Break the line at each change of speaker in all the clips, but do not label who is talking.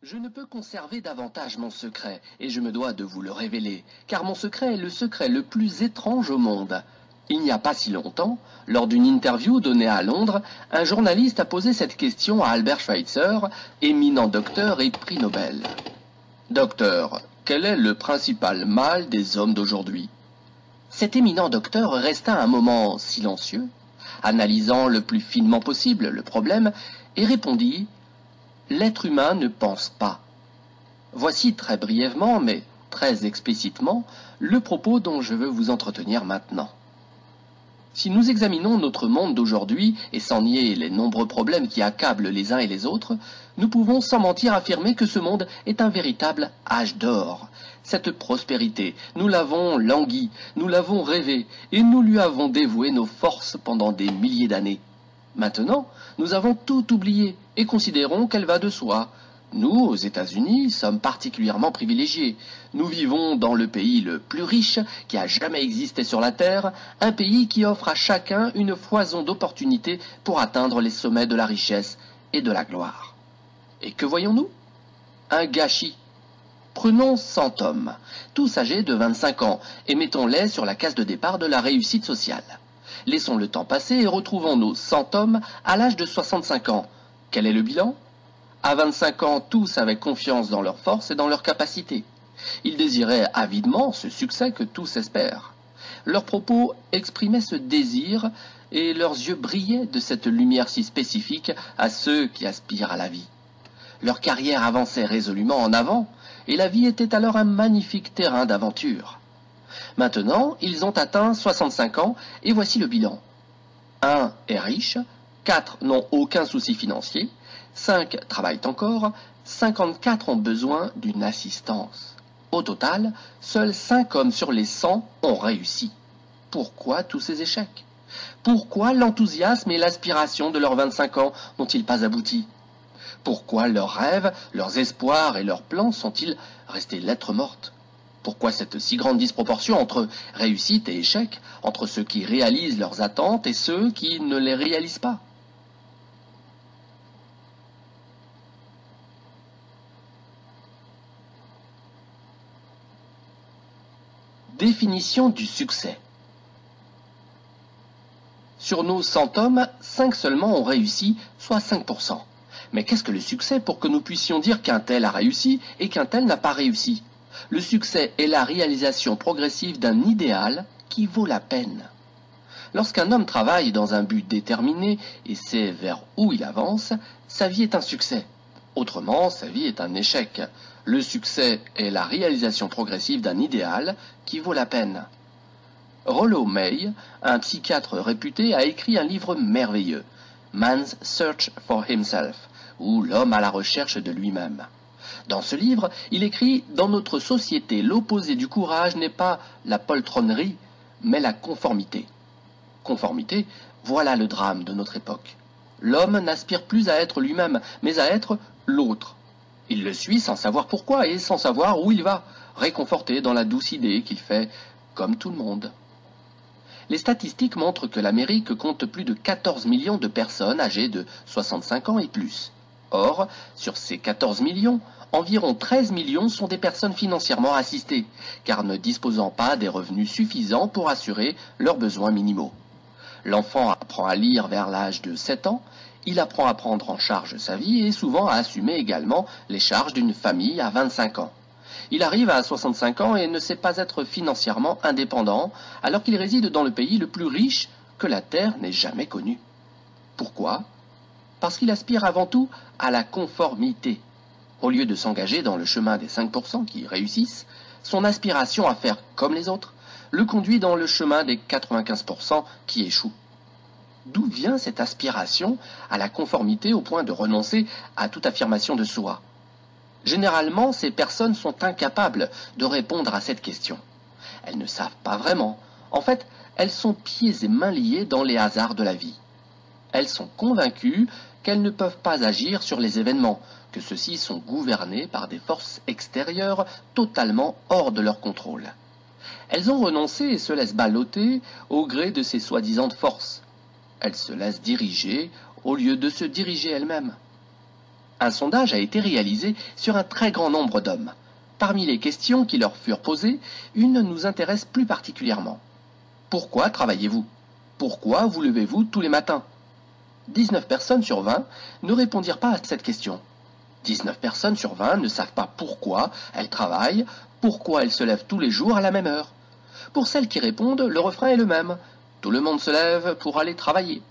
Je ne peux conserver davantage mon secret, et je me dois de vous le révéler, car mon secret est le secret le plus étrange au monde. Il n'y a pas si longtemps, lors d'une interview donnée à Londres, un journaliste a posé cette question à Albert Schweitzer, éminent docteur et prix Nobel. Docteur, quel est le principal mal des hommes d'aujourd'hui? Cet éminent docteur resta un moment silencieux, analysant le plus finement possible le problème, et répondit « L'être humain ne pense pas ». Voici très brièvement, mais très explicitement, le propos dont je veux vous entretenir maintenant. Si nous examinons notre monde d'aujourd'hui, et sans nier les nombreux problèmes qui accablent les uns et les autres, nous pouvons sans mentir affirmer que ce monde est un véritable âge d'or. Cette prospérité, nous l'avons languie, nous l'avons rêvée, et nous lui avons dévoué nos forces pendant des milliers d'années. Maintenant, nous avons tout oublié, et considérons qu'elle va de soi. Nous, aux États-Unis, sommes particulièrement privilégiés. Nous vivons dans le pays le plus riche qui a jamais existé sur la Terre, un pays qui offre à chacun une foison d'opportunités pour atteindre les sommets de la richesse et de la gloire. Et que voyons-nous? Un gâchis. Prenons 100 hommes, tous âgés de 25 ans, et mettons-les sur la case de départ de la réussite sociale. Laissons le temps passer et retrouvons nos 100 hommes à l'âge de 65 ans. Quel est le bilan? À 25 ans, tous avaient confiance dans leurs forces et dans leurs capacités. Ils désiraient avidement ce succès que tous espèrent. Leurs propos exprimaient ce désir et leurs yeux brillaient de cette lumière si spécifique à ceux qui aspirent à la vie. Leur carrière avançait résolument en avant et la vie était alors un magnifique terrain d'aventure. Maintenant, ils ont atteint 65 ans et voici le bilan. 1 est riche, 4 n'ont aucun souci financier, 5 travaillent encore, 54 ont besoin d'une assistance. Au total, seuls 5 hommes sur les 100 ont réussi. Pourquoi tous ces échecs? Pourquoi l'enthousiasme et l'aspiration de leurs 25 ans n'ont-ils pas abouti? Pourquoi leurs rêves, leurs espoirs et leurs plans sont-ils restés lettres mortes? Pourquoi cette si grande disproportion entre réussite et échec, entre ceux qui réalisent leurs attentes et ceux qui ne les réalisent pas? Définition du succès. Sur nos 100 hommes, 5 seulement ont réussi, soit 5%. Mais qu'est-ce que le succès pour que nous puissions dire qu'un tel a réussi et qu'un tel n'a pas réussi? Le succès est la réalisation progressive d'un idéal qui vaut la peine. Lorsqu'un homme travaille dans un but déterminé et sait vers où il avance, sa vie est un succès. Autrement, sa vie est un échec. Le succès est la réalisation progressive d'un idéal qui vaut la peine. Rollo May, un psychiatre réputé, a écrit un livre merveilleux, Man's Search for Himself, ou L'homme à la recherche de lui-même. Dans ce livre, il écrit « Dans notre société, l'opposé du courage n'est pas la poltronnerie, mais la conformité. » Conformité, voilà le drame de notre époque. L'homme n'aspire plus à être lui-même, mais à être l'autre. Il le suit sans savoir pourquoi et sans savoir où il va, réconforté dans la douce idée qu'il fait comme tout le monde. Les statistiques montrent que l'Amérique compte plus de 14 millions de personnes âgées de 65 ans et plus. Or, sur ces 14 millions, environ 13 millions sont des personnes financièrement assistées, car ne disposant pas des revenus suffisants pour assurer leurs besoins minimaux. L'enfant apprend à lire vers l'âge de 7 ans, il apprend à prendre en charge sa vie et souvent à assumer également les charges d'une famille à 25 ans. Il arrive à 65 ans et ne sait pas être financièrement indépendant, alors qu'il réside dans le pays le plus riche que la Terre n'ait jamais connu. Pourquoi? Parce qu'il aspire avant tout à la conformité. Au lieu de s'engager dans le chemin des 5% qui réussissent, son aspiration à faire comme les autres le conduit dans le chemin des 95% qui échouent. D'où vient cette aspiration à la conformité au point de renoncer à toute affirmation de soi? Généralement, ces personnes sont incapables de répondre à cette question. Elles ne savent pas vraiment. En fait, elles sont pieds et mains liés dans les hasards de la vie. Elles sont convaincues qu'elles ne peuvent pas agir sur les événements, que ceux-ci sont gouvernés par des forces extérieures totalement hors de leur contrôle. Elles ont renoncé et se laissent balloter au gré de ces soi-disant forces. Elles se laissent diriger au lieu de se diriger elles-mêmes. Un sondage a été réalisé sur un très grand nombre d'hommes. Parmi les questions qui leur furent posées, une nous intéresse plus particulièrement. Pourquoi travaillez-vous? Pourquoi vous levez-vous tous les matins? 19 personnes sur 20 ne répondirent pas à cette question. 19 personnes sur 20 ne savent pas pourquoi elles travaillent, pourquoi elles se lèvent tous les jours à la même heure. Pour celles qui répondent, le refrain est le même. Tout le monde se lève pour aller travailler.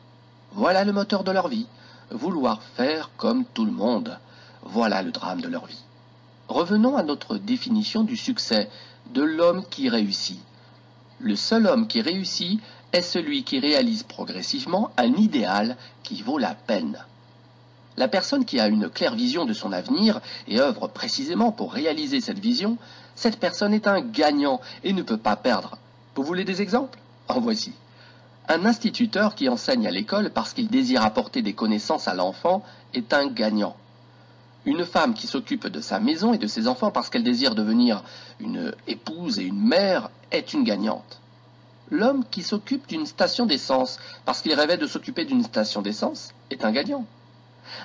Voilà le moteur de leur vie. Vouloir faire comme tout le monde. Voilà le drame de leur vie. Revenons à notre définition du succès, de l'homme qui réussit. Le seul homme qui réussit est celui qui réalise progressivement un idéal qui vaut la peine. La personne qui a une claire vision de son avenir et œuvre précisément pour réaliser cette vision, cette personne est un gagnant et ne peut pas perdre. Vous voulez des exemples? En voici. Un instituteur qui enseigne à l'école parce qu'il désire apporter des connaissances à l'enfant est un gagnant. Une femme qui s'occupe de sa maison et de ses enfants parce qu'elle désire devenir une épouse et une mère est une gagnante. L'homme qui s'occupe d'une station d'essence parce qu'il rêvait de s'occuper d'une station d'essence est un gagnant.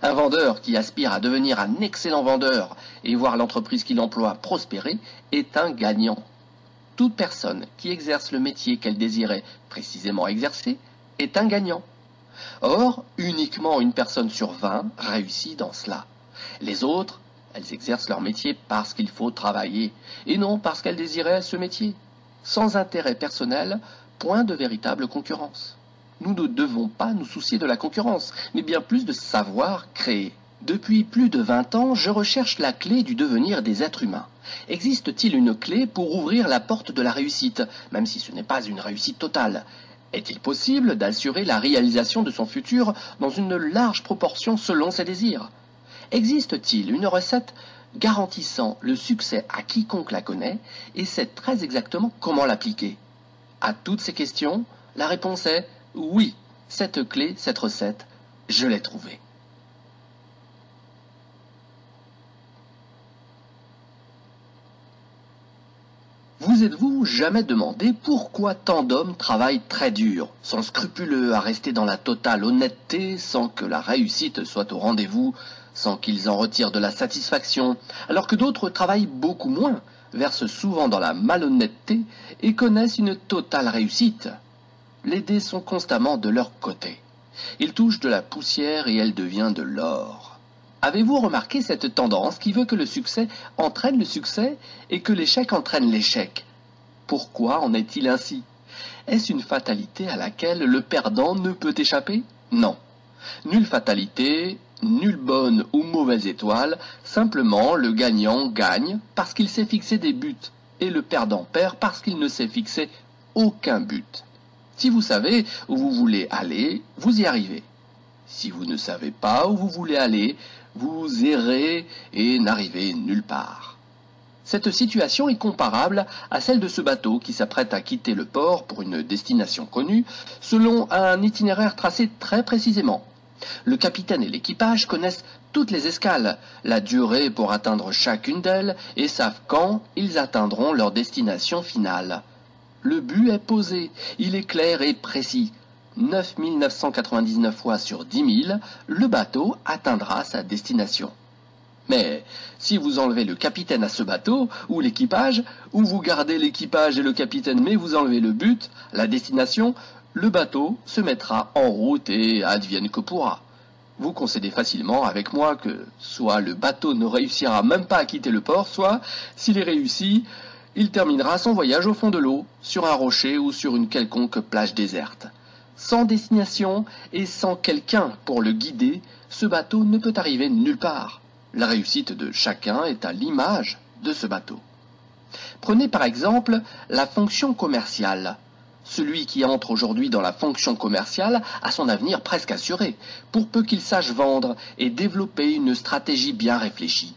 Un vendeur qui aspire à devenir un excellent vendeur et voir l'entreprise qu'il emploie prospérer est un gagnant. Toute personne qui exerce le métier qu'elle désirait précisément exercer est un gagnant. Or, uniquement une personne sur 20 réussit dans cela. Les autres, elles exercent leur métier parce qu'il faut travailler, et non parce qu'elles désiraient ce métier. Sans intérêt personnel, point de véritable concurrence. Nous ne devons pas nous soucier de la concurrence, mais bien plus de savoir créer. Depuis plus de 20 ans, je recherche la clé du devenir des êtres humains. Existe-t-il une clé pour ouvrir la porte de la réussite, même si ce n'est pas une réussite totale? Est-il possible d'assurer la réalisation de son futur dans une large proportion selon ses désirs? Existe-t-il une recette garantissant le succès à quiconque la connaît et sait très exactement comment l'appliquer? À toutes ces questions, la réponse est oui, cette clé, cette recette, je l'ai trouvée. Vous êtes-vous jamais demandé pourquoi tant d'hommes travaillent très dur, sont scrupuleux à rester dans la totale honnêteté sans que la réussite soit au rendez-vous, sans qu'ils en retirent de la satisfaction, alors que d'autres travaillent beaucoup moins, versent souvent dans la malhonnêteté et connaissent une totale réussite? Les dés sont constamment de leur côté. Ils touchent de la poussière et elle devient de l'or. Avez-vous remarqué cette tendance qui veut que le succès entraîne le succès et que l'échec entraîne l'échec? Pourquoi en est-il ainsi? Est-ce une fatalité à laquelle le perdant ne peut échapper? Non. Nulle fatalité, nulle bonne ou mauvaise étoile, simplement le gagnant gagne parce qu'il s'est fixé des buts et le perdant perd parce qu'il ne s'est fixé aucun but. Si vous savez où vous voulez aller, vous y arrivez. Si vous ne savez pas où vous voulez aller, vous errez et n'arrivez nulle part. Cette situation est comparable à celle de ce bateau qui s'apprête à quitter le port pour une destination connue, selon un itinéraire tracé très précisément. Le capitaine et l'équipage connaissent toutes les escales, la durée pour atteindre chacune d'elles et savent quand ils atteindront leur destination finale. Le but est posé, il est clair et précis. 9 999 fois sur 10 000, le bateau atteindra sa destination. Mais si vous enlevez le capitaine à ce bateau, ou l'équipage, ou vous gardez l'équipage et le capitaine mais vous enlevez le but, la destination, le bateau se mettra en route et advienne que pourra. Vous concédez facilement avec moi que soit le bateau ne réussira même pas à quitter le port, soit, s'il est réussi, il terminera son voyage au fond de l'eau, sur un rocher ou sur une quelconque plage déserte. Sans destination et sans quelqu'un pour le guider, ce bateau ne peut arriver nulle part. La réussite de chacun est à l'image de ce bateau. Prenez par exemple la fonction commerciale. Celui qui entre aujourd'hui dans la fonction commerciale a son avenir presque assuré, pour peu qu'il sache vendre et développer une stratégie bien réfléchie.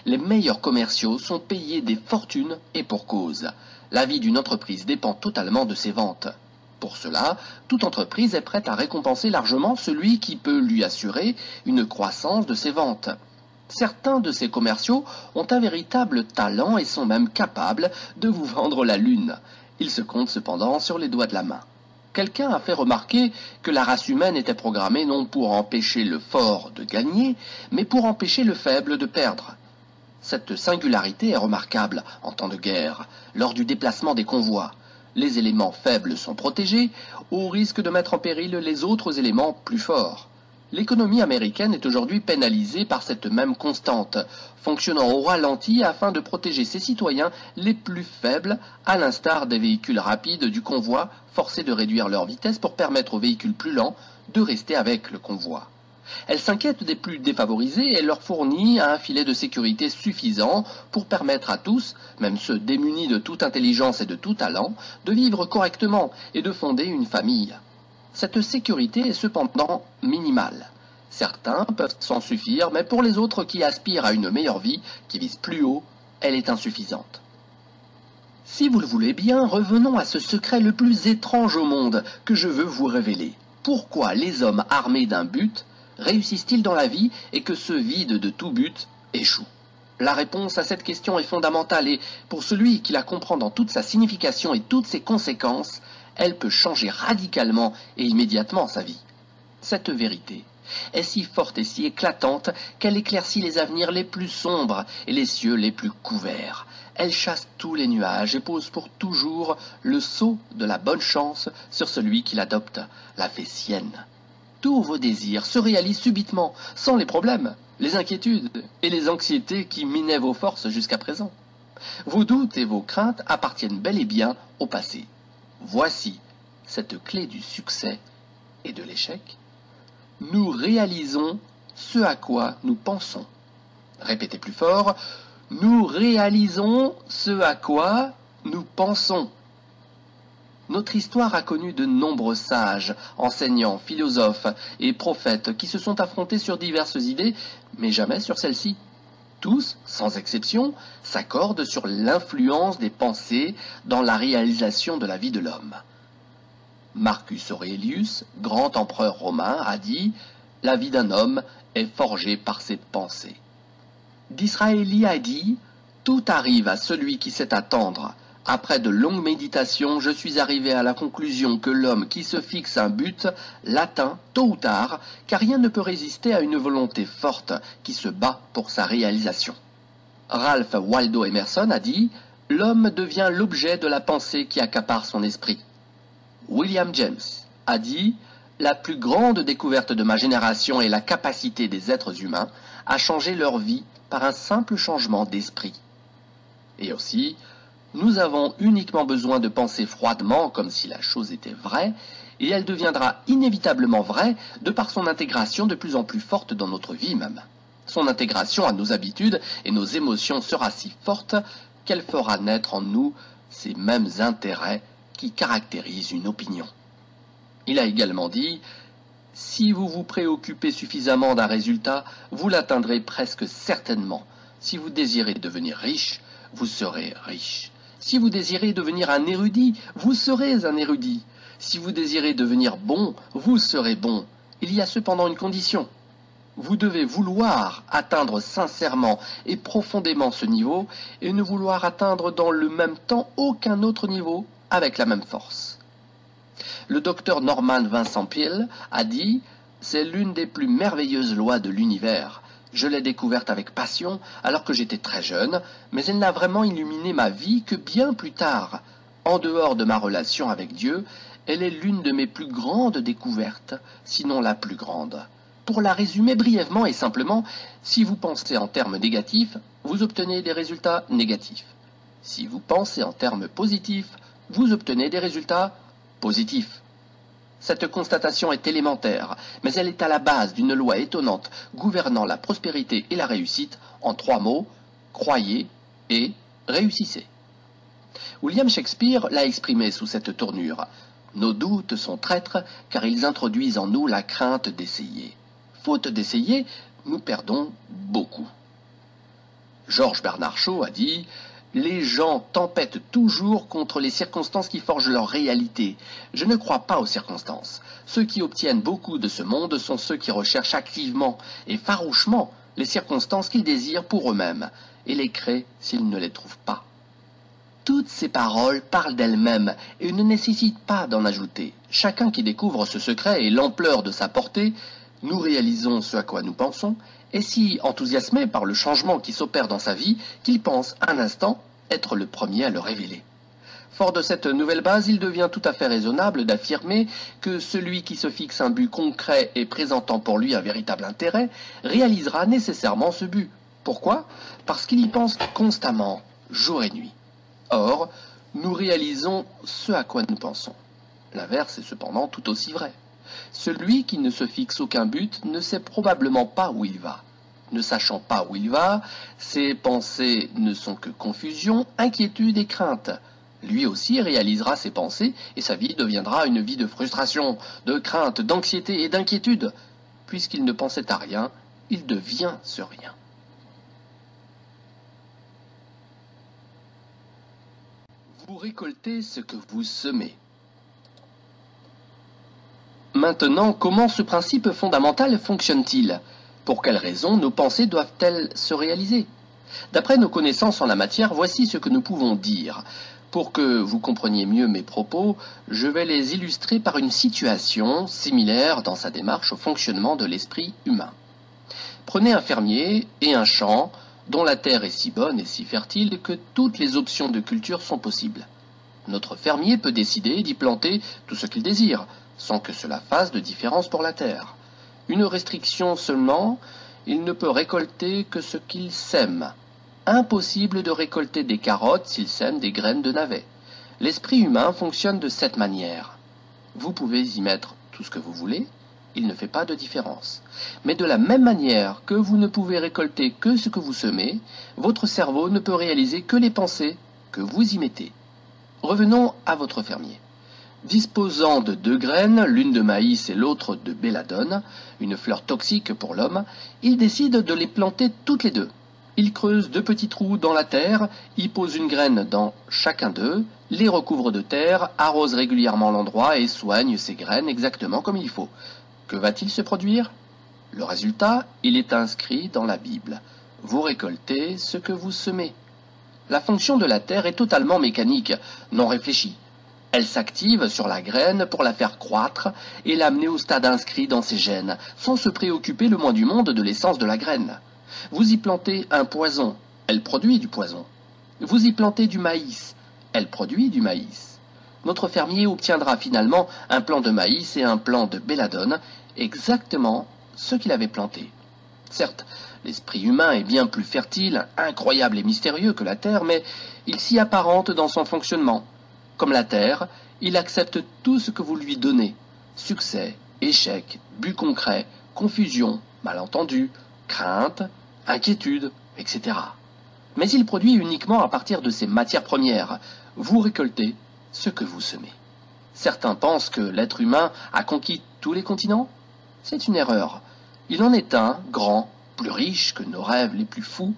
Les meilleurs commerciaux sont payés des fortunes et pour cause. La vie d'une entreprise dépend totalement de ses ventes. Pour cela, toute entreprise est prête à récompenser largement celui qui peut lui assurer une croissance de ses ventes. Certains de ces commerciaux ont un véritable talent et sont même capables de vous vendre la lune. Ils se comptent cependant sur les doigts de la main. Quelqu'un a fait remarquer que la race humaine était programmée non pour empêcher le fort de gagner, mais pour empêcher le faible de perdre. Cette singularité est remarquable en temps de guerre, lors du déplacement des convois. Les éléments faibles sont protégés, au risque de mettre en péril les autres éléments plus forts. L'économie américaine est aujourd'hui pénalisée par cette même constante, fonctionnant au ralenti afin de protéger ses citoyens les plus faibles, à l'instar des véhicules rapides du convoi forcés de réduire leur vitesse pour permettre aux véhicules plus lents de rester avec le convoi. Elle s'inquiète des plus défavorisés et leur fournit un filet de sécurité suffisant pour permettre à tous, même ceux démunis de toute intelligence et de tout talent, de vivre correctement et de fonder une famille. Cette sécurité est cependant minimale. Certains peuvent s'en suffire, mais pour les autres qui aspirent à une meilleure vie, qui visent plus haut, elle est insuffisante. Si vous le voulez bien, revenons à ce secret le plus étrange au monde que je veux vous révéler. Pourquoi les hommes armés d'un but réussissent-ils dans la vie et que ceux vides de tout but échouent? La réponse à cette question est fondamentale et, pour celui qui la comprend dans toute sa signification et toutes ses conséquences, elle peut changer radicalement et immédiatement sa vie. Cette vérité est si forte et si éclatante qu'elle éclaircit les avenirs les plus sombres et les cieux les plus couverts. Elle chasse tous les nuages et pose pour toujours le sceau de la bonne chance sur celui qui l'adopte, la fait sienne. Tous vos désirs se réalisent subitement, sans les problèmes, les inquiétudes et les anxiétés qui minaient vos forces jusqu'à présent. Vos doutes et vos craintes appartiennent bel et bien au passé. Voici cette clé du succès et de l'échec. Nous réalisons ce à quoi nous pensons. Répétez plus fort. Nous réalisons ce à quoi nous pensons. Notre histoire a connu de nombreux sages, enseignants, philosophes et prophètes qui se sont affrontés sur diverses idées, mais jamais sur celle-ci. Tous, sans exception, s'accordent sur l'influence des pensées dans la réalisation de la vie de l'homme. Marcus Aurelius, grand empereur romain, a dit « La vie d'un homme est forgée par ses pensées ». Disraeli a dit « Tout arrive à celui qui sait attendre. Après de longues méditations, je suis arrivé à la conclusion que l'homme qui se fixe un but l'atteint tôt ou tard, car rien ne peut résister à une volonté forte qui se bat pour sa réalisation. » Ralph Waldo Emerson a dit « L'homme devient l'objet de la pensée qui accapare son esprit. » William James a dit « La plus grande découverte de ma génération est la capacité des êtres humains à changer leur vie par un simple changement d'esprit. » Et aussi, nous avons uniquement besoin de penser froidement comme si la chose était vraie, et elle deviendra inévitablement vraie de par son intégration de plus en plus forte dans notre vie même. Son intégration à nos habitudes et nos émotions sera si forte qu'elle fera naître en nous ces mêmes intérêts qui caractérisent une opinion. Il a également dit « Si vous vous préoccupez suffisamment d'un résultat, vous l'atteindrez presque certainement. Si vous désirez devenir riche, vous serez riche. Si vous désirez devenir un érudit, vous serez un érudit. Si vous désirez devenir bon, vous serez bon. Il y a cependant une condition. Vous devez vouloir atteindre sincèrement et profondément ce niveau et ne vouloir atteindre dans le même temps aucun autre niveau avec la même force. » Le docteur Norman Vincent Peale a dit « C'est l'une des plus merveilleuses lois de l'univers. Je l'ai découverte avec passion alors que j'étais très jeune, mais elle n'a vraiment illuminé ma vie que bien plus tard. En dehors de ma relation avec Dieu, elle est l'une de mes plus grandes découvertes, sinon la plus grande. Pour la résumer brièvement et simplement, si vous pensez en termes négatifs, vous obtenez des résultats négatifs. Si vous pensez en termes positifs, vous obtenez des résultats positifs. Cette constatation est élémentaire, mais elle est à la base d'une loi étonnante gouvernant la prospérité et la réussite en 3 mots, croyez et réussissez. William Shakespeare l'a exprimé sous cette tournure. Nos doutes sont traîtres car ils introduisent en nous la crainte d'essayer. Faute d'essayer, nous perdons beaucoup. Georges Bernard Shaw a dit « Les gens tempêtent toujours contre les circonstances qui forgent leur réalité. Je ne crois pas aux circonstances. Ceux qui obtiennent beaucoup de ce monde sont ceux qui recherchent activement et farouchement les circonstances qu'ils désirent pour eux-mêmes et les créent s'ils ne les trouvent pas. » Toutes ces paroles parlent d'elles-mêmes et ne nécessitent pas d'en ajouter. Chacun qui découvre ce secret et l'ampleur de sa portée, nous réalisons ce à quoi nous pensons, est si enthousiasmé par le changement qui s'opère dans sa vie qu'il pense un instant être le premier à le révéler. Fort de cette nouvelle base, il devient tout à fait raisonnable d'affirmer que celui qui se fixe un but concret et présentant pour lui un véritable intérêt réalisera nécessairement ce but. Pourquoi? Parce qu'il y pense constamment, jour et nuit. Or, nous réalisons ce à quoi nous pensons. L'inverse est cependant tout aussi vrai. Celui qui ne se fixe aucun but ne sait probablement pas où il va. Ne sachant pas où il va, ses pensées ne sont que confusion, inquiétude et crainte. Lui aussi réalisera ses pensées et sa vie deviendra une vie de frustration, de crainte, d'anxiété et d'inquiétude. Puisqu'il ne pensait à rien, il devient ce rien. Vous récoltez ce que vous semez. Maintenant, comment ce principe fondamental fonctionne-t-il? Pour quelles raisons nos pensées doivent-elles se réaliser? D'après nos connaissances en la matière, voici ce que nous pouvons dire. Pour que vous compreniez mieux mes propos, je vais les illustrer par une situation similaire dans sa démarche au fonctionnement de l'esprit humain. Prenez un fermier et un champ dont la terre est si bonne et si fertile que toutes les options de culture sont possibles. Notre fermier peut décider d'y planter tout ce qu'il désire, sans que cela fasse de différence pour la terre. Une restriction seulement, il ne peut récolter que ce qu'il sème. Impossible de récolter des carottes s'il sème des graines de navets. L'esprit humain fonctionne de cette manière. Vous pouvez y mettre tout ce que vous voulez, il ne fait pas de différence. Mais de la même manière que vous ne pouvez récolter que ce que vous semez, votre cerveau ne peut réaliser que les pensées que vous y mettez. Revenons à votre fermier. Disposant de 2 graines, l'une de maïs et l'autre de belladone, une fleur toxique pour l'homme, il décide de les planter toutes les deux. Il creuse 2 petits trous dans la terre, y pose une graine dans chacun d'eux, les recouvre de terre, arrose régulièrement l'endroit et soigne ces graines exactement comme il faut. Que va-t-il se produire? Le résultat, il est inscrit dans la Bible. Vous récoltez ce que vous semez. La fonction de la terre est totalement mécanique, non réfléchie. Elle s'active sur la graine pour la faire croître et l'amener au stade inscrit dans ses gènes, sans se préoccuper le moins du monde de l'essence de la graine. Vous y plantez un poison, elle produit du poison. Vous y plantez du maïs, elle produit du maïs. Notre fermier obtiendra finalement un plant de maïs et un plant de belladone, exactement ce qu'il avait planté. Certes, l'esprit humain est bien plus fertile, incroyable et mystérieux que la terre, mais il s'y apparente dans son fonctionnement. Comme la terre, il accepte tout ce que vous lui donnez. Succès, échec, but concret, confusion, malentendu, crainte, inquiétude, etc. Mais il produit uniquement à partir de ces matières premières. Vous récoltez ce que vous semez. Certains pensent que l'être humain a conquis tous les continents. C'est une erreur. Il en est un, grand, plus riche que nos rêves les plus fous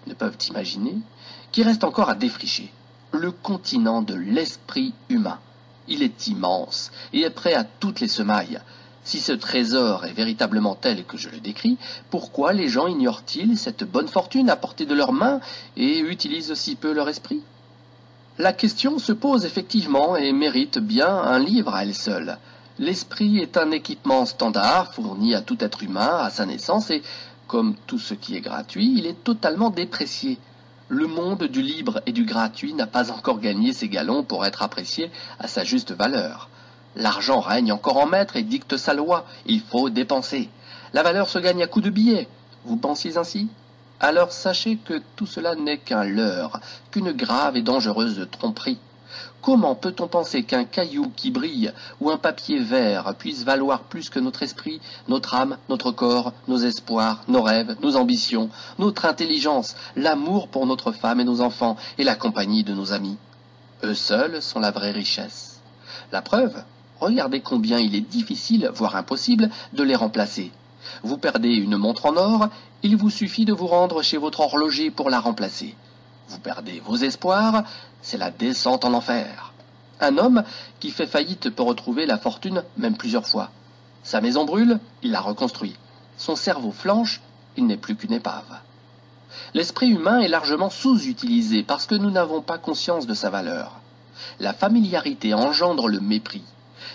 ne peuvent imaginer, qui reste encore à défricher. Le continent de l'esprit humain. Il est immense et est prêt à toutes les semailles. Si ce trésor est véritablement tel que je le décris, pourquoi les gens ignorent-ils cette bonne fortune à portée de leurs mains et utilisent si peu leur esprit? La question se pose effectivement et mérite bien un livre à elle seule. L'esprit est un équipement standard fourni à tout être humain à sa naissance et, comme tout ce qui est gratuit, il est totalement déprécié. Le monde du libre et du gratuit n'a pas encore gagné ses galons pour être apprécié à sa juste valeur. L'argent règne encore en maître et dicte sa loi. Il faut dépenser. La valeur se gagne à coups de billets. Vous pensiez ainsi? Alors sachez que tout cela n'est qu'un leurre, qu'une grave et dangereuse tromperie. Comment peut-on penser qu'un caillou qui brille ou un papier vert puisse valoir plus que notre esprit, notre âme, notre corps, nos espoirs, nos rêves, nos ambitions, notre intelligence, l'amour pour notre femme et nos enfants et la compagnie de nos amis? Eux seuls sont la vraie richesse. La preuve, regardez combien il est difficile, voire impossible, de les remplacer. Vous perdez une montre en or, il vous suffit de vous rendre chez votre horloger pour la remplacer. Vous perdez vos espoirs, c'est la descente en enfer. Un homme qui fait faillite peut retrouver la fortune même plusieurs fois. Sa maison brûle, il la reconstruit. Son cerveau flanche, il n'est plus qu'une épave. L'esprit humain est largement sous-utilisé parce que nous n'avons pas conscience de sa valeur. La familiarité engendre le mépris.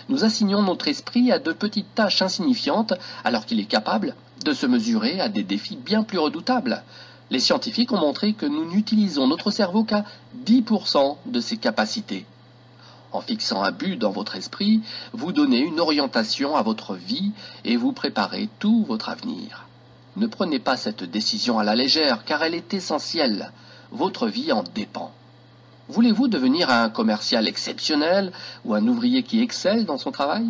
Nous assignons notre esprit à de petites tâches insignifiantes alors qu'il est capable de se mesurer à des défis bien plus redoutables. Les scientifiques ont montré que nous n'utilisons notre cerveau qu'à 10% de ses capacités. En fixant un but dans votre esprit, vous donnez une orientation à votre vie et vous préparez tout votre avenir. Ne prenez pas cette décision à la légère, car elle est essentielle. Votre vie en dépend. Voulez-vous devenir un commercial exceptionnel ou un ouvrier qui excelle dans son travail?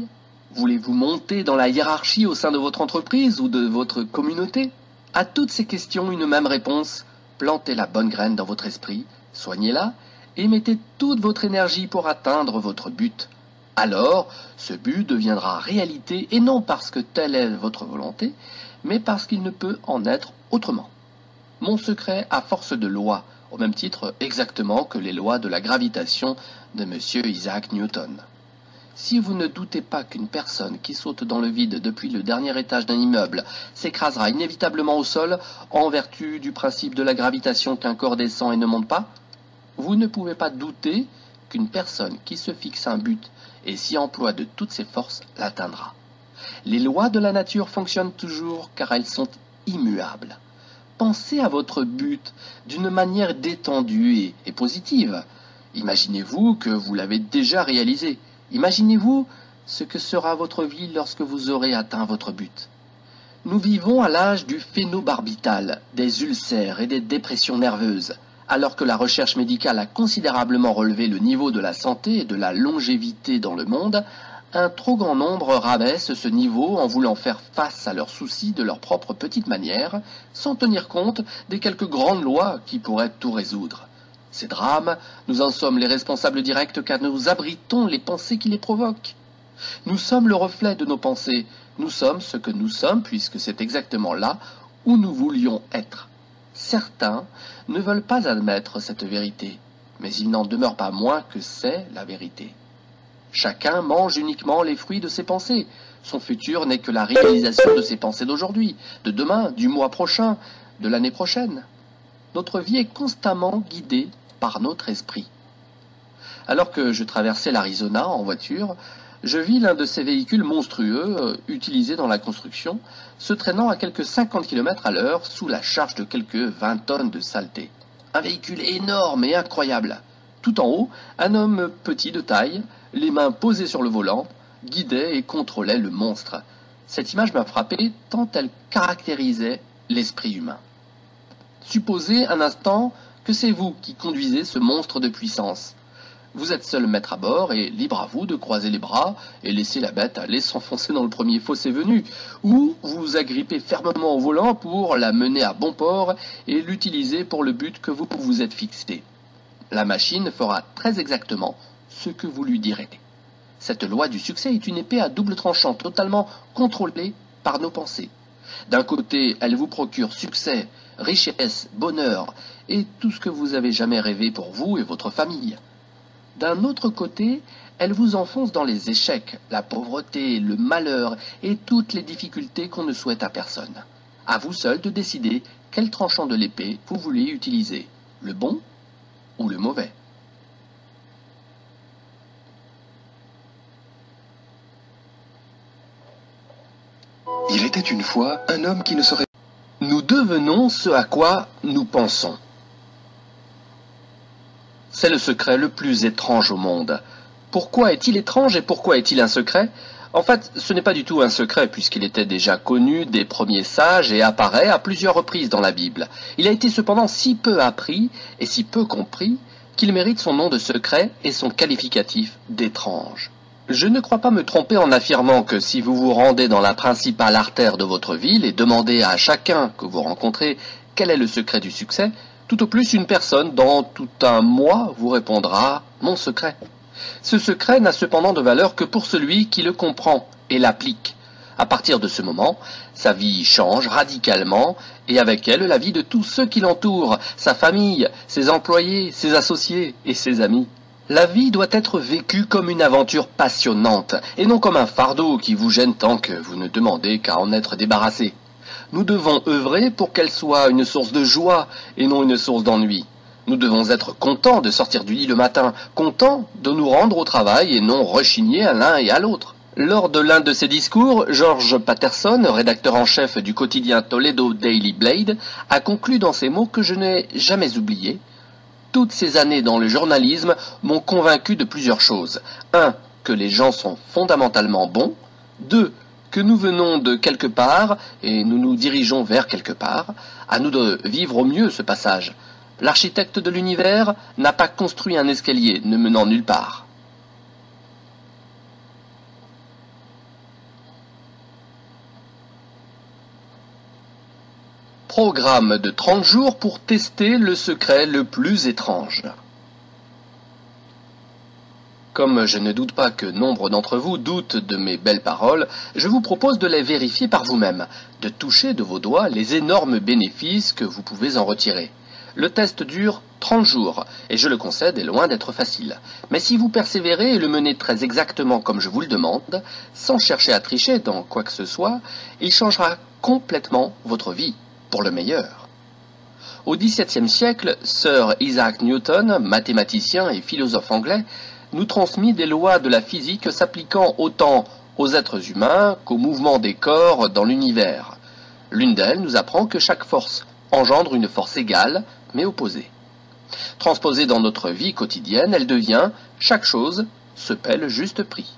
Voulez-vous monter dans la hiérarchie au sein de votre entreprise ou de votre communauté? À toutes ces questions, une même réponse. Plantez la bonne graine dans votre esprit, soignez-la, et mettez toute votre énergie pour atteindre votre but. Alors, ce but deviendra réalité, et non parce que telle est votre volonté, mais parce qu'il ne peut en être autrement. Mon secret a force de loi, au même titre exactement que les lois de la gravitation de M. Isaac Newton. Si vous ne doutez pas qu'une personne qui saute dans le vide depuis le dernier étage d'un immeuble s'écrasera inévitablement au sol en vertu du principe de la gravitation qu'un corps descend et ne monte pas, vous ne pouvez pas douter qu'une personne qui se fixe un but et s'y emploie de toutes ses forces l'atteindra. Les lois de la nature fonctionnent toujours car elles sont immuables. Pensez à votre but d'une manière détendue et positive. Imaginez-vous que vous l'avez déjà réalisé. Imaginez-vous ce que sera votre vie lorsque vous aurez atteint votre but. Nous vivons à l'âge du phénobarbital, des ulcères et des dépressions nerveuses. Alors que la recherche médicale a considérablement relevé le niveau de la santé et de la longévité dans le monde, un trop grand nombre rabaisse ce niveau en voulant faire face à leurs soucis de leur propre petite manière, sans tenir compte des quelques grandes lois qui pourraient tout résoudre. Ces drames, nous en sommes les responsables directs car nous abritons les pensées qui les provoquent. Nous sommes le reflet de nos pensées, nous sommes ce que nous sommes puisque c'est exactement là où nous voulions être. Certains ne veulent pas admettre cette vérité, mais il n'en demeure pas moins que c'est la vérité. Chacun mange uniquement les fruits de ses pensées. Son futur n'est que la réalisation de ses pensées d'aujourd'hui, de demain, du mois prochain, de l'année prochaine. Notre vie est constamment guidée par notre esprit. Alors que je traversais l'Arizona en voiture, je vis l'un de ces véhicules monstrueux utilisés dans la construction, se traînant à quelques 50 km à l'heure sous la charge de quelques 20 tonnes de saleté. Un véhicule énorme et incroyable. Tout en haut, un homme petit de taille, les mains posées sur le volant, guidait et contrôlait le monstre. Cette image m'a frappé tant elle caractérisait l'esprit humain. Supposez un instant que c'est vous qui conduisez ce monstre de puissance. Vous êtes seul maître à bord et libre à vous de croiser les bras et laisser la bête aller s'enfoncer dans le premier fossé venu, ou vous agrippez fermement au volant pour la mener à bon port et l'utiliser pour le but que vous vous êtes fixé. La machine fera très exactement ce que vous lui direz. Cette loi du succès est une épée à double tranchant totalement contrôlée par nos pensées. D'un côté, elle vous procure succès, richesse, bonheur et tout ce que vous avez jamais rêvé pour vous et votre famille. D'un autre côté, elle vous enfonce dans les échecs, la pauvreté, le malheur et toutes les difficultés qu'on ne souhaite à personne. À vous seul de décider quel tranchant de l'épée vous voulez utiliser, le bon ou le mauvais.
Il était une fois un homme qui ne saurait...
Nous devenons ce à quoi nous pensons. C'est le secret le plus étrange au monde. Pourquoi est-il étrange et pourquoi est-il un secret? En fait, ce n'est pas du tout un secret puisqu'il était déjà connu des premiers sages et apparaît à plusieurs reprises dans la Bible. Il a été cependant si peu appris et si peu compris qu'il mérite son nom de secret et son qualificatif d'étrange. Je ne crois pas me tromper en affirmant que si vous vous rendez dans la principale artère de votre ville et demandez à chacun que vous rencontrez quel est le secret du succès, tout au plus une personne dans tout un mois vous répondra « mon secret ». Ce secret n'a cependant de valeur que pour celui qui le comprend et l'applique. À partir de ce moment, sa vie change radicalement et avec elle la vie de tous ceux qui l'entourent, sa famille, ses employés, ses associés et ses amis. La vie doit être vécue comme une aventure passionnante et non comme un fardeau qui vous gêne tant que vous ne demandez qu'à en être débarrassé. Nous devons œuvrer pour qu'elle soit une source de joie et non une source d'ennui. Nous devons être contents de sortir du lit le matin, contents de nous rendre au travail et non rechigner à l'un et à l'autre. Lors de l'un de ses discours, George Patterson, rédacteur en chef du quotidien Toledo Daily Blade, a conclu dans ces mots que je n'ai jamais oubliés. Toutes ces années dans le journalisme m'ont convaincu de plusieurs choses. 1. Que les gens sont fondamentalement bons. 2. Que nous venons de quelque part et nous nous dirigeons vers quelque part. À nous de vivre au mieux ce passage. L'architecte de l'univers n'a pas construit un escalier ne menant nulle part. Programme de 30 jours pour tester le secret le plus étrange. Comme je ne doute pas que nombre d'entre vous doutent de mes belles paroles, je vous propose de les vérifier par vous-même, de toucher de vos doigts les énormes bénéfices que vous pouvez en retirer. Le test dure 30 jours, et je le concède, est loin d'être facile. Mais si vous persévérez et le menez très exactement comme je vous le demande, sans chercher à tricher dans quoi que ce soit, il changera complètement votre vie, pour le meilleur. Au XVIIe siècle, Sir Isaac Newton, mathématicien et philosophe anglais, nous transmit des lois de la physique s'appliquant autant aux êtres humains qu'aux mouvements des corps dans l'univers. L'une d'elles nous apprend que chaque force engendre une force égale, mais opposée. Transposée dans notre vie quotidienne, elle devient « chaque chose se paie le juste prix ».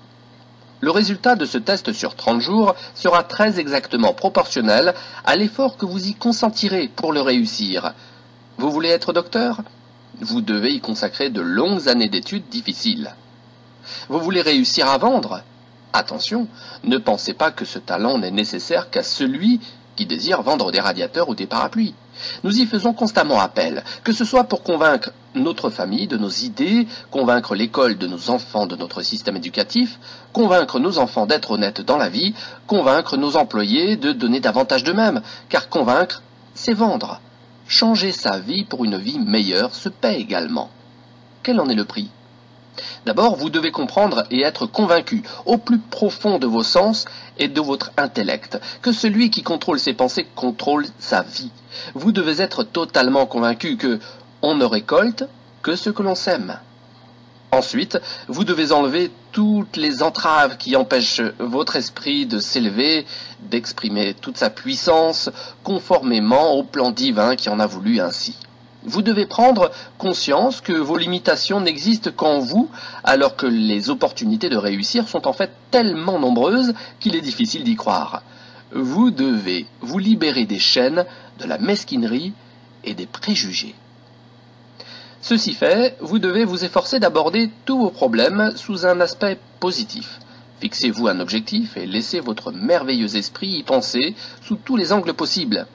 Le résultat de ce test sur 30 jours sera très exactement proportionnel à l'effort que vous y consentirez pour le réussir. Vous voulez être docteur ? Vous devez y consacrer de longues années d'études difficiles. Vous voulez réussir à vendre ? Attention, ne pensez pas que ce talent n'est nécessaire qu'à celui qui désire vendre des radiateurs ou des parapluies. Nous y faisons constamment appel, que ce soit pour convaincre notre famille de nos idées, convaincre l'école de nos enfants de notre système éducatif, convaincre nos enfants d'être honnêtes dans la vie, convaincre nos employés de donner davantage d'eux-mêmes, car convaincre, c'est vendre. Changer sa vie pour une vie meilleure se paie également. Quel en est le prix ? D'abord, vous devez comprendre et être convaincu, au plus profond de vos sens et de votre intellect, que celui qui contrôle ses pensées contrôle sa vie. Vous devez être totalement convaincu que on ne récolte que ce que l'on sème. Ensuite, vous devez enlever toutes les entraves qui empêchent votre esprit de s'élever, d'exprimer toute sa puissance, conformément au plan divin qui en a voulu ainsi. Vous devez prendre conscience que vos limitations n'existent qu'en vous, alors que les opportunités de réussir sont en fait tellement nombreuses qu'il est difficile d'y croire. Vous devez vous libérer des chaînes, de la mesquinerie et des préjugés. Ceci fait, vous devez vous efforcer d'aborder tous vos problèmes sous un aspect positif. Fixez-vous un objectif et laissez votre merveilleux esprit y penser sous tous les angles possibles.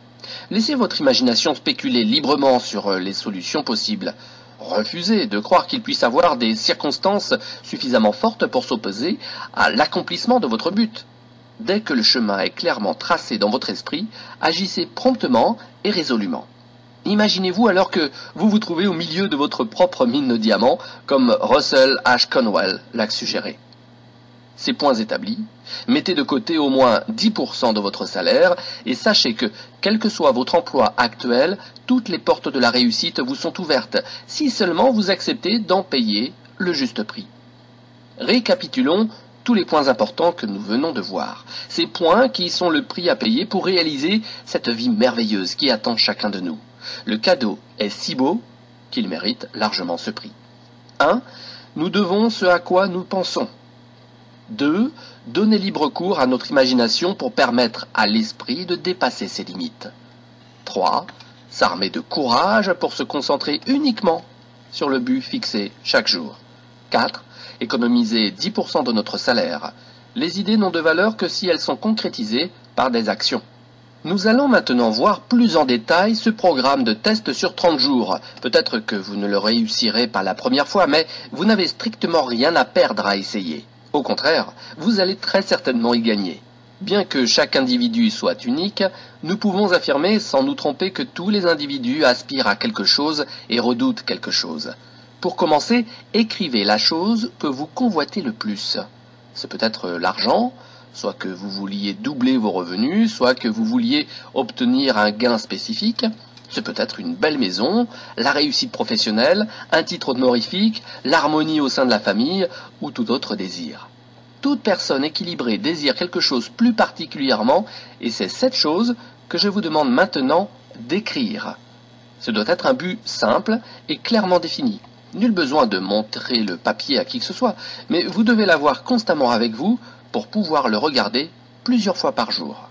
Laissez votre imagination spéculer librement sur les solutions possibles. Refusez de croire qu'il puisse avoir des circonstances suffisamment fortes pour s'opposer à l'accomplissement de votre but. Dès que le chemin est clairement tracé dans votre esprit, agissez promptement et résolument. Imaginez-vous alors que vous vous trouvez au milieu de votre propre mine de diamants, comme Russell H. Conwell l'a suggéré. Ces points établis, mettez de côté au moins 10% de votre salaire et sachez que, quel que soit votre emploi actuel, toutes les portes de la réussite vous sont ouvertes, si seulement vous acceptez d'en payer le juste prix. Récapitulons tous les points importants que nous venons de voir. Ces points qui sont le prix à payer pour réaliser cette vie merveilleuse qui attend chacun de nous. Le cadeau est si beau qu'il mérite largement ce prix. 1. Nous devons ce à quoi nous pensons. 2. Donner libre cours à notre imagination pour permettre à l'esprit de dépasser ses limites. 3. S'armer de courage pour se concentrer uniquement sur le but fixé chaque jour. 4. Économiser 10% de notre salaire. Les idées n'ont de valeur que si elles sont concrétisées par des actions. Nous allons maintenant voir plus en détail ce programme de test sur 30 jours. Peut-être que vous ne le réussirez pas la première fois, mais vous n'avez strictement rien à perdre à essayer. Au contraire, vous allez très certainement y gagner. Bien que chaque individu soit unique, nous pouvons affirmer sans nous tromper que tous les individus aspirent à quelque chose et redoutent quelque chose. Pour commencer, écrivez la chose que vous convoitez le plus. C'est peut-être l'argent, soit que vous vouliez doubler vos revenus, soit que vous vouliez obtenir un gain spécifique. Ce peut être une belle maison, la réussite professionnelle, un titre honorifique, l'harmonie au sein de la famille ou tout autre désir. Toute personne équilibrée désire quelque chose plus particulièrement et c'est cette chose que je vous demande maintenant d'écrire. Ce doit être un but simple et clairement défini. Nul besoin de montrer le papier à qui que ce soit, mais vous devez l'avoir constamment avec vous pour pouvoir le regarder plusieurs fois par jour.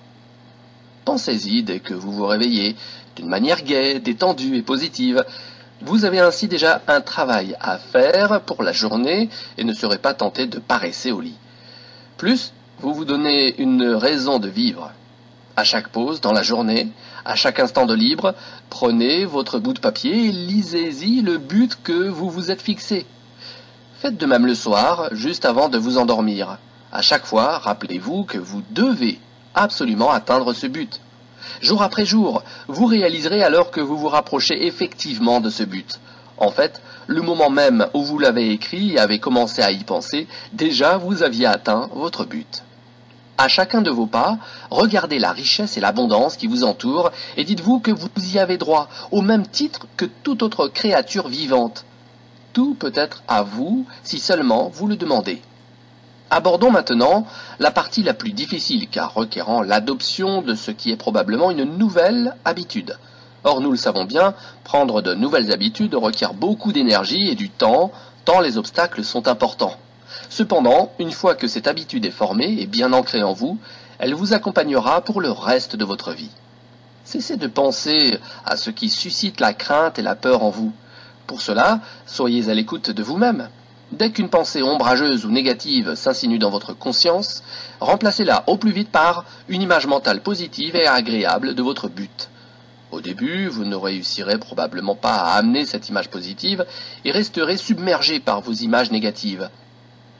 Pensez-y dès que vous vous réveillez, d'une manière gaie, détendue et positive. Vous avez ainsi déjà un travail à faire pour la journée et ne serez pas tenté de paresser au lit. Plus, vous vous donnez une raison de vivre. À chaque pause dans la journée, à chaque instant de libre, prenez votre bout de papier et lisez-y le but que vous vous êtes fixé. Faites de même le soir, juste avant de vous endormir. À chaque fois, rappelez-vous que vous devez absolument atteindre ce but. Jour après jour, vous réaliserez alors que vous vous rapprochez effectivement de ce but. En fait, le moment même où vous l'avez écrit et avez commencé à y penser, déjà vous aviez atteint votre but. À chacun de vos pas, regardez la richesse et l'abondance qui vous entourent et dites-vous que vous y avez droit, au même titre que toute autre créature vivante. Tout peut être à vous si seulement vous le demandez. Abordons maintenant la partie la plus difficile car requérant l'adoption de ce qui est probablement une nouvelle habitude. Or, nous le savons bien, prendre de nouvelles habitudes requiert beaucoup d'énergie et du temps, tant les obstacles sont importants. Cependant, une fois que cette habitude est formée et bien ancrée en vous, elle vous accompagnera pour le reste de votre vie. Cessez de penser à ce qui suscite la crainte et la peur en vous. Pour cela, soyez à l'écoute de vous-même. Dès qu'une pensée ombrageuse ou négative s'insinue dans votre conscience, remplacez-la au plus vite par une image mentale positive et agréable de votre but. Au début, vous ne réussirez probablement pas à amener cette image positive et resterez submergé par vos images négatives.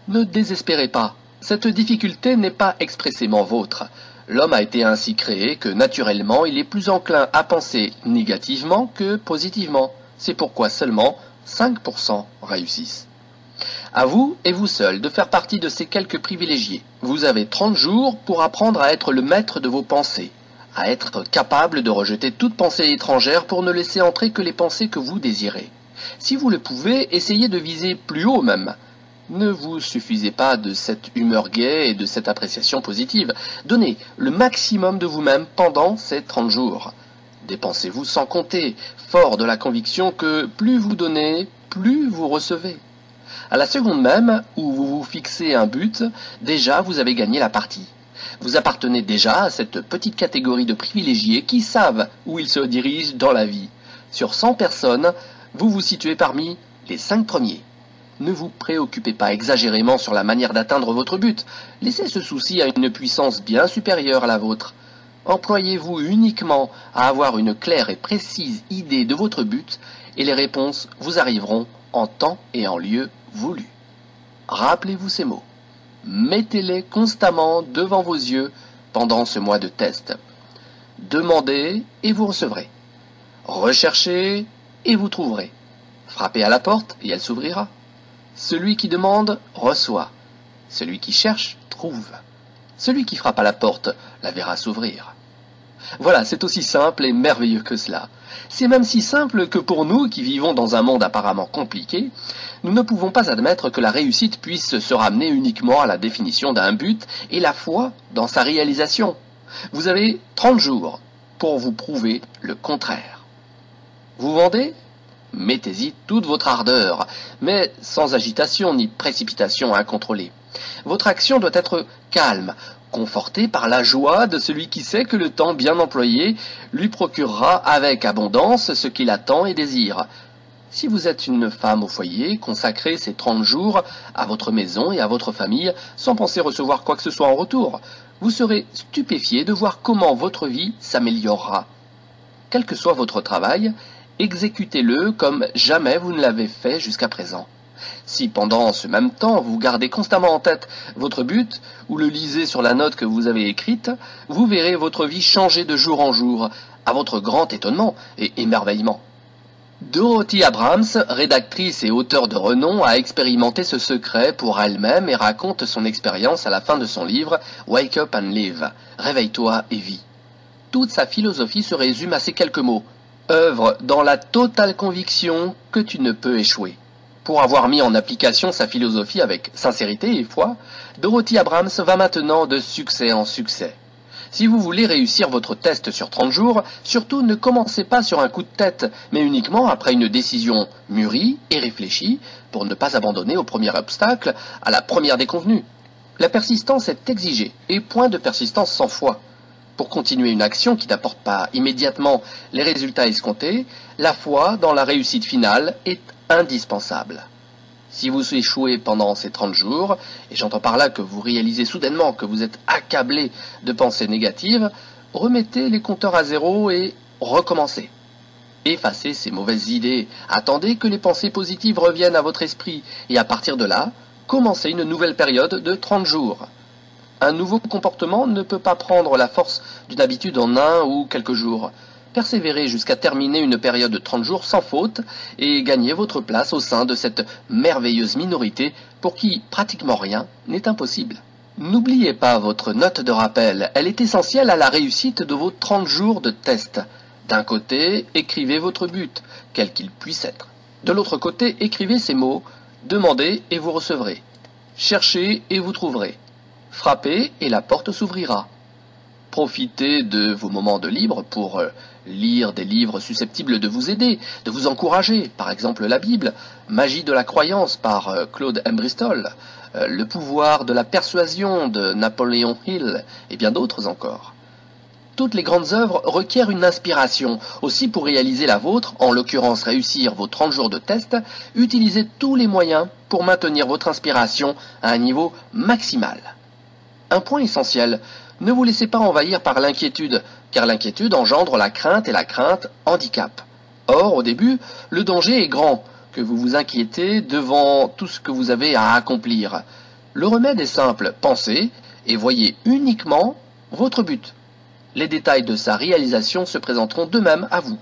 Ne désespérez pas, cette difficulté n'est pas expressément vôtre. L'homme a été ainsi créé que naturellement il est plus enclin à penser négativement que positivement. C'est pourquoi seulement 5% réussissent. À vous et vous seul de faire partie de ces quelques privilégiés. Vous avez 30 jours pour apprendre à être le maître de vos pensées, à être capable de rejeter toute pensée étrangère pour ne laisser entrer que les pensées que vous désirez. Si vous le pouvez, essayez de viser plus haut même. Ne vous suffisez pas de cette humeur gaie et de cette appréciation positive. Donnez le maximum de vous-même pendant ces 30 jours. Dépensez-vous sans compter, fort de la conviction que plus vous donnez, plus vous recevez. À la seconde même où vous vous fixez un but, déjà vous avez gagné la partie. Vous appartenez déjà à cette petite catégorie de privilégiés qui savent où ils se dirigent dans la vie. Sur 100 personnes, vous vous situez parmi les 5 premiers. Ne vous préoccupez pas exagérément sur la manière d'atteindre votre but. Laissez ce souci à une puissance bien supérieure à la vôtre. Employez-vous uniquement à avoir une claire et précise idée de votre but et les réponses vous arriveront en temps et en lieu voulu. Rappelez-vous ces mots. Mettez-les constamment devant vos yeux pendant ce mois de test. Demandez et vous recevrez. Recherchez et vous trouverez. Frappez à la porte et elle s'ouvrira. Celui qui demande reçoit. Celui qui cherche trouve. Celui qui frappe à la porte la verra s'ouvrir. Voilà, c'est aussi simple et merveilleux que cela. C'est même si simple que pour nous, qui vivons dans un monde apparemment compliqué, nous ne pouvons pas admettre que la réussite puisse se ramener uniquement à la définition d'un but et la foi dans sa réalisation. Vous avez 30 jours pour vous prouver le contraire. Vous vendez ? Mettez-y toute votre ardeur, mais sans agitation ni précipitation incontrôlée. Votre action doit être calme, confortée par la joie de celui qui sait que le temps bien employé lui procurera avec abondance ce qu'il attend et désire. Si vous êtes une femme au foyer, consacrez ces 30 jours à votre maison et à votre famille sans penser recevoir quoi que ce soit en retour. Vous serez stupéfié de voir comment votre vie s'améliorera. Quel que soit votre travail, exécutez-le comme jamais vous ne l'avez fait jusqu'à présent. Si pendant ce même temps vous gardez constamment en tête votre but ou le lisez sur la note que vous avez écrite, vous verrez votre vie changer de jour en jour, à votre grand étonnement et émerveillement. Dorothy Abrams, rédactrice et auteure de renom, a expérimenté ce secret pour elle-même et raconte son expérience à la fin de son livre Wake Up and Live, Réveille-toi et vis. Toute sa philosophie se résume à ces quelques mots. Œuvre dans la totale conviction que tu ne peux échouer. Pour avoir mis en application sa philosophie avec sincérité et foi, Dorothy Abrams va maintenant de succès en succès. Si vous voulez réussir votre test sur 30 jours, surtout ne commencez pas sur un coup de tête, mais uniquement après une décision mûrie et réfléchie pour ne pas abandonner au premier obstacle, à la première déconvenue. La persistance est exigée, et point de persistance sans foi. Pour continuer une action qui n'apporte pas immédiatement les résultats escomptés, la foi dans la réussite finale est indispensable. Si vous échouez pendant ces 30 jours, et j'entends par là que vous réalisez soudainement que vous êtes accablé de pensées négatives, remettez les compteurs à zéro et recommencez. Effacez ces mauvaises idées, attendez que les pensées positives reviennent à votre esprit, et à partir de là, commencez une nouvelle période de 30 jours. Un nouveau comportement ne peut pas prendre la force d'une habitude en 1 ou quelques jours. Persévérez jusqu'à terminer une période de 30 jours sans faute et gagnez votre place au sein de cette merveilleuse minorité pour qui pratiquement rien n'est impossible. N'oubliez pas votre note de rappel, elle est essentielle à la réussite de vos 30 jours de test. D'un côté, écrivez votre but, quel qu'il puisse être. De l'autre côté, écrivez ces mots, demandez et vous recevrez. Cherchez et vous trouverez. Frappez et la porte s'ouvrira. Profitez de vos moments de libre pour lire des livres susceptibles de vous aider, de vous encourager, par exemple la Bible, Magie de la croyance par Claude M. Bristol, Le pouvoir de la persuasion de Napoléon Hill et bien d'autres encore. Toutes les grandes œuvres requièrent une inspiration. Aussi, pour réaliser la vôtre, en l'occurrence réussir vos 30 jours de test, utilisez tous les moyens pour maintenir votre inspiration à un niveau maximal. Un point essentiel, ne vous laissez pas envahir par l'inquiétude, car l'inquiétude engendre la crainte et la crainte handicap. Or, au début, le danger est grand, que vous vous inquiétez devant tout ce que vous avez à accomplir. Le remède est simple, pensez et voyez uniquement votre but. Les détails de sa réalisation se présenteront d'eux-mêmes à vous.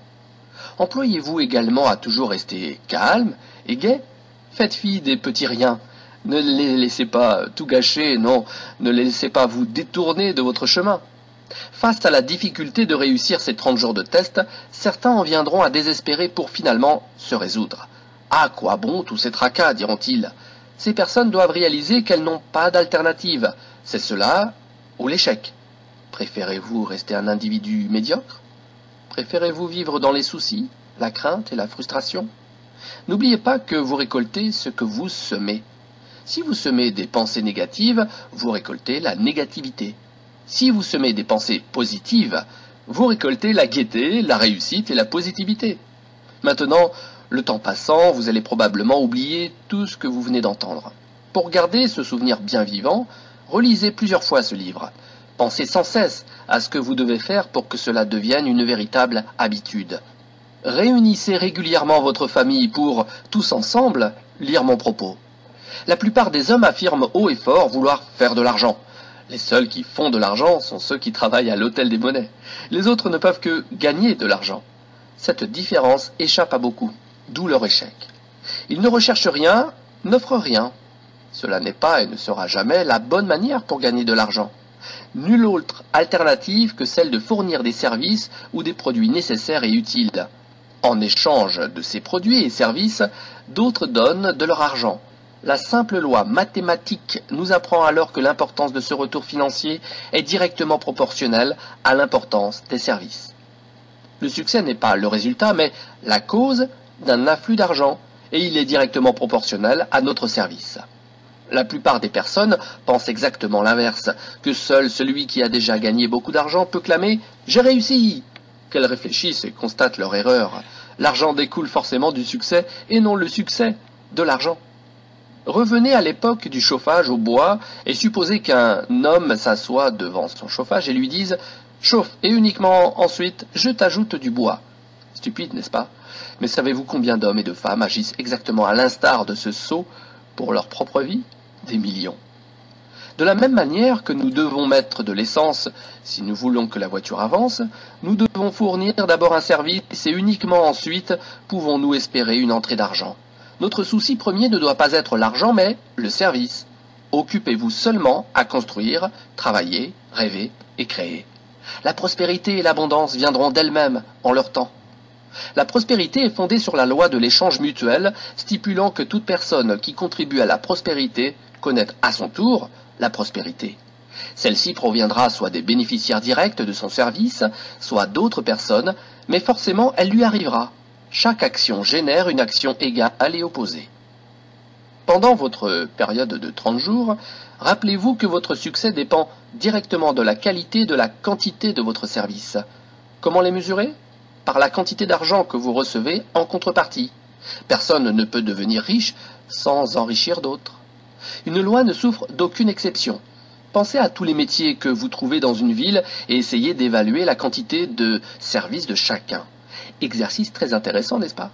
Employez-vous également à toujours rester calme et gai. Faites fi des petits riens. Ne les laissez pas tout gâcher, non, ne les laissez pas vous détourner de votre chemin. Face à la difficulté de réussir ces 30 jours de test, certains en viendront à désespérer pour finalement se résoudre. « À quoi bon tous ces tracas ?» diront-ils. Ces personnes doivent réaliser qu'elles n'ont pas d'alternative. C'est cela ou l'échec. Préférez-vous rester un individu médiocre? Préférez-vous vivre dans les soucis, la crainte et la frustration? N'oubliez pas que vous récoltez ce que vous semez. Si vous semez des pensées négatives, vous récoltez la négativité. Si vous semez des pensées positives, vous récoltez la gaieté, la réussite et la positivité. Maintenant, le temps passant, vous allez probablement oublier tout ce que vous venez d'entendre. Pour garder ce souvenir bien vivant, relisez plusieurs fois ce livre. Pensez sans cesse à ce que vous devez faire pour que cela devienne une véritable habitude. Réunissez régulièrement votre famille pour, tous ensemble, lire mon propos. La plupart des hommes affirment haut et fort vouloir faire de l'argent. Les seuls qui font de l'argent sont ceux qui travaillent à l'hôtel des monnaies. Les autres ne peuvent que gagner de l'argent. Cette différence échappe à beaucoup, d'où leur échec. Ils ne recherchent rien, n'offrent rien. Cela n'est pas et ne sera jamais la bonne manière pour gagner de l'argent. Nulle autre alternative que celle de fournir des services ou des produits nécessaires et utiles. En échange de ces produits et services, d'autres donnent de leur argent. La simple loi mathématique nous apprend alors que l'importance de ce retour financier est directement proportionnelle à l'importance des services. Le succès n'est pas le résultat, mais la cause d'un afflux d'argent, et il est directement proportionnel à notre service. La plupart des personnes pensent exactement l'inverse, que seul celui qui a déjà gagné beaucoup d'argent peut clamer « j'ai réussi ». Qu'elles réfléchissent et constatent leur erreur. L'argent découle forcément du succès, et non le succès de l'argent. Revenez à l'époque du chauffage au bois et supposez qu'un homme s'assoie devant son chauffage et lui dise « chauffe et uniquement ensuite je t'ajoute du bois ». Stupide, n'est-ce pas? Mais savez-vous combien d'hommes et de femmes agissent exactement à l'instar de ce sot pour leur propre vie? Des millions. De la même manière que nous devons mettre de l'essence si nous voulons que la voiture avance, nous devons fournir d'abord un service et uniquement ensuite pouvons-nous espérer une entrée d'argent. Notre souci premier ne doit pas être l'argent mais le service. Occupez-vous seulement à construire, travailler, rêver et créer. La prospérité et l'abondance viendront d'elles-mêmes en leur temps. La prospérité est fondée sur la loi de l'échange mutuel, stipulant que toute personne qui contribue à la prospérité connaît à son tour la prospérité. Celle-ci proviendra soit des bénéficiaires directs de son service, soit d'autres personnes, mais forcément elle lui arrivera. Chaque action génère une action égale et opposée. Pendant votre période de 30 jours, rappelez-vous que votre succès dépend directement de la qualité et de la quantité de votre service. Comment les mesurer ? Par la quantité d'argent que vous recevez en contrepartie. Personne ne peut devenir riche sans enrichir d'autres. Une loi ne souffre d'aucune exception. Pensez à tous les métiers que vous trouvez dans une ville et essayez d'évaluer la quantité de services de chacun. Exercice très intéressant, n'est-ce pas ?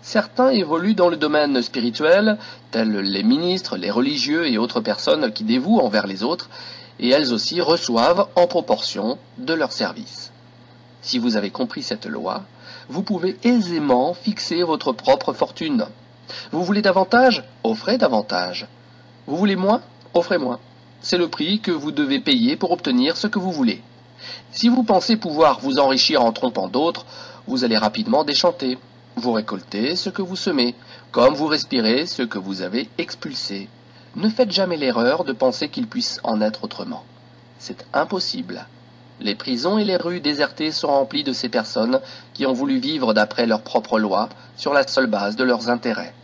Certains évoluent dans le domaine spirituel, tels les ministres, les religieux et autres personnes qui dévouent envers les autres, et elles aussi reçoivent en proportion de leurs services. Si vous avez compris cette loi, vous pouvez aisément fixer votre propre fortune. Vous voulez davantage ? Offrez davantage. Vous voulez moins ? Offrez moins. C'est le prix que vous devez payer pour obtenir ce que vous voulez. Si vous pensez pouvoir vous enrichir en trompant d'autres, vous allez rapidement déchanter. Vous récoltez ce que vous semez, comme vous respirez ce que vous avez expulsé. Ne faites jamais l'erreur de penser qu'il puisse en être autrement. C'est impossible. Les prisons et les rues désertées sont remplies de ces personnes qui ont voulu vivre d'après leurs propres lois, sur la seule base de leurs intérêts.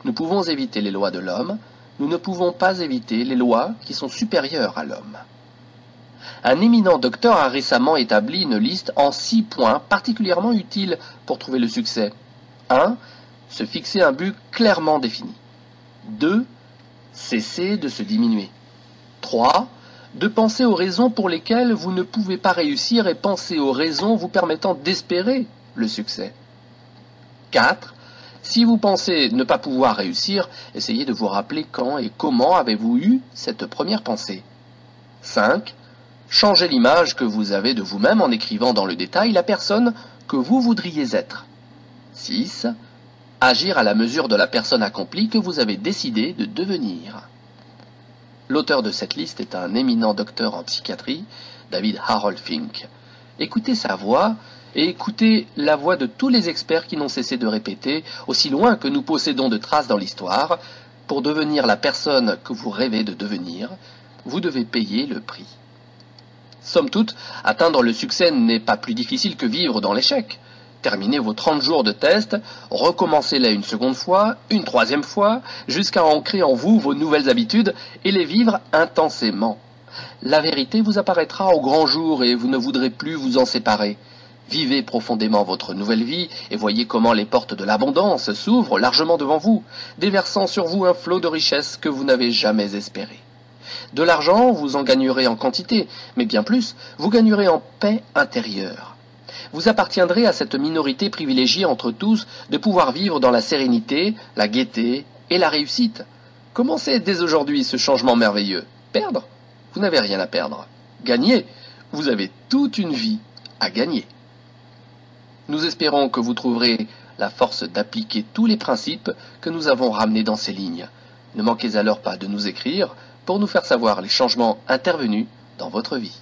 Nous pouvons éviter les lois de l'homme, nous ne pouvons pas éviter les lois qui sont supérieures à l'homme. Un éminent docteur a récemment établi une liste en 6 points particulièrement utiles pour trouver le succès. 1. Se fixer un but clairement défini. 2. Cesser de se diminuer. 3. De penser aux raisons pour lesquelles vous ne pouvez pas réussir et penser aux raisons vous permettant d'espérer le succès. 4. Si vous pensez ne pas pouvoir réussir, essayez de vous rappeler quand et comment avez-vous eu cette première pensée. 5. Changez l'image que vous avez de vous-même en écrivant dans le détail la personne que vous voudriez être. 6. Agir à la mesure de la personne accomplie que vous avez décidé de devenir. L'auteur de cette liste est un éminent docteur en psychiatrie, David Harold Fink. Écoutez sa voix et écoutez la voix de tous les experts qui n'ont cessé de répéter, aussi loin que nous possédons de traces dans l'histoire, pour devenir la personne que vous rêvez de devenir, vous devez payer le prix. Somme toute, atteindre le succès n'est pas plus difficile que vivre dans l'échec. Terminez vos 30 jours de test, recommencez-les une seconde fois, une troisième fois, jusqu'à ancrer en vous vos nouvelles habitudes et les vivre intensément. La vérité vous apparaîtra au grand jour et vous ne voudrez plus vous en séparer. Vivez profondément votre nouvelle vie et voyez comment les portes de l'abondance s'ouvrent largement devant vous, déversant sur vous un flot de richesses que vous n'avez jamais espéré. De l'argent, vous en gagnerez en quantité, mais bien plus, vous gagnerez en paix intérieure. Vous appartiendrez à cette minorité privilégiée entre tous de pouvoir vivre dans la sérénité, la gaieté et la réussite. Commencez dès aujourd'hui ce changement merveilleux. Perdre ? Vous n'avez rien à perdre. Gagner ? Vous avez toute une vie à gagner. Nous espérons que vous trouverez la force d'appliquer tous les principes que nous avons ramenés dans ces lignes. Ne manquez alors pas de nous écrire pour nous faire savoir les changements intervenus dans votre vie.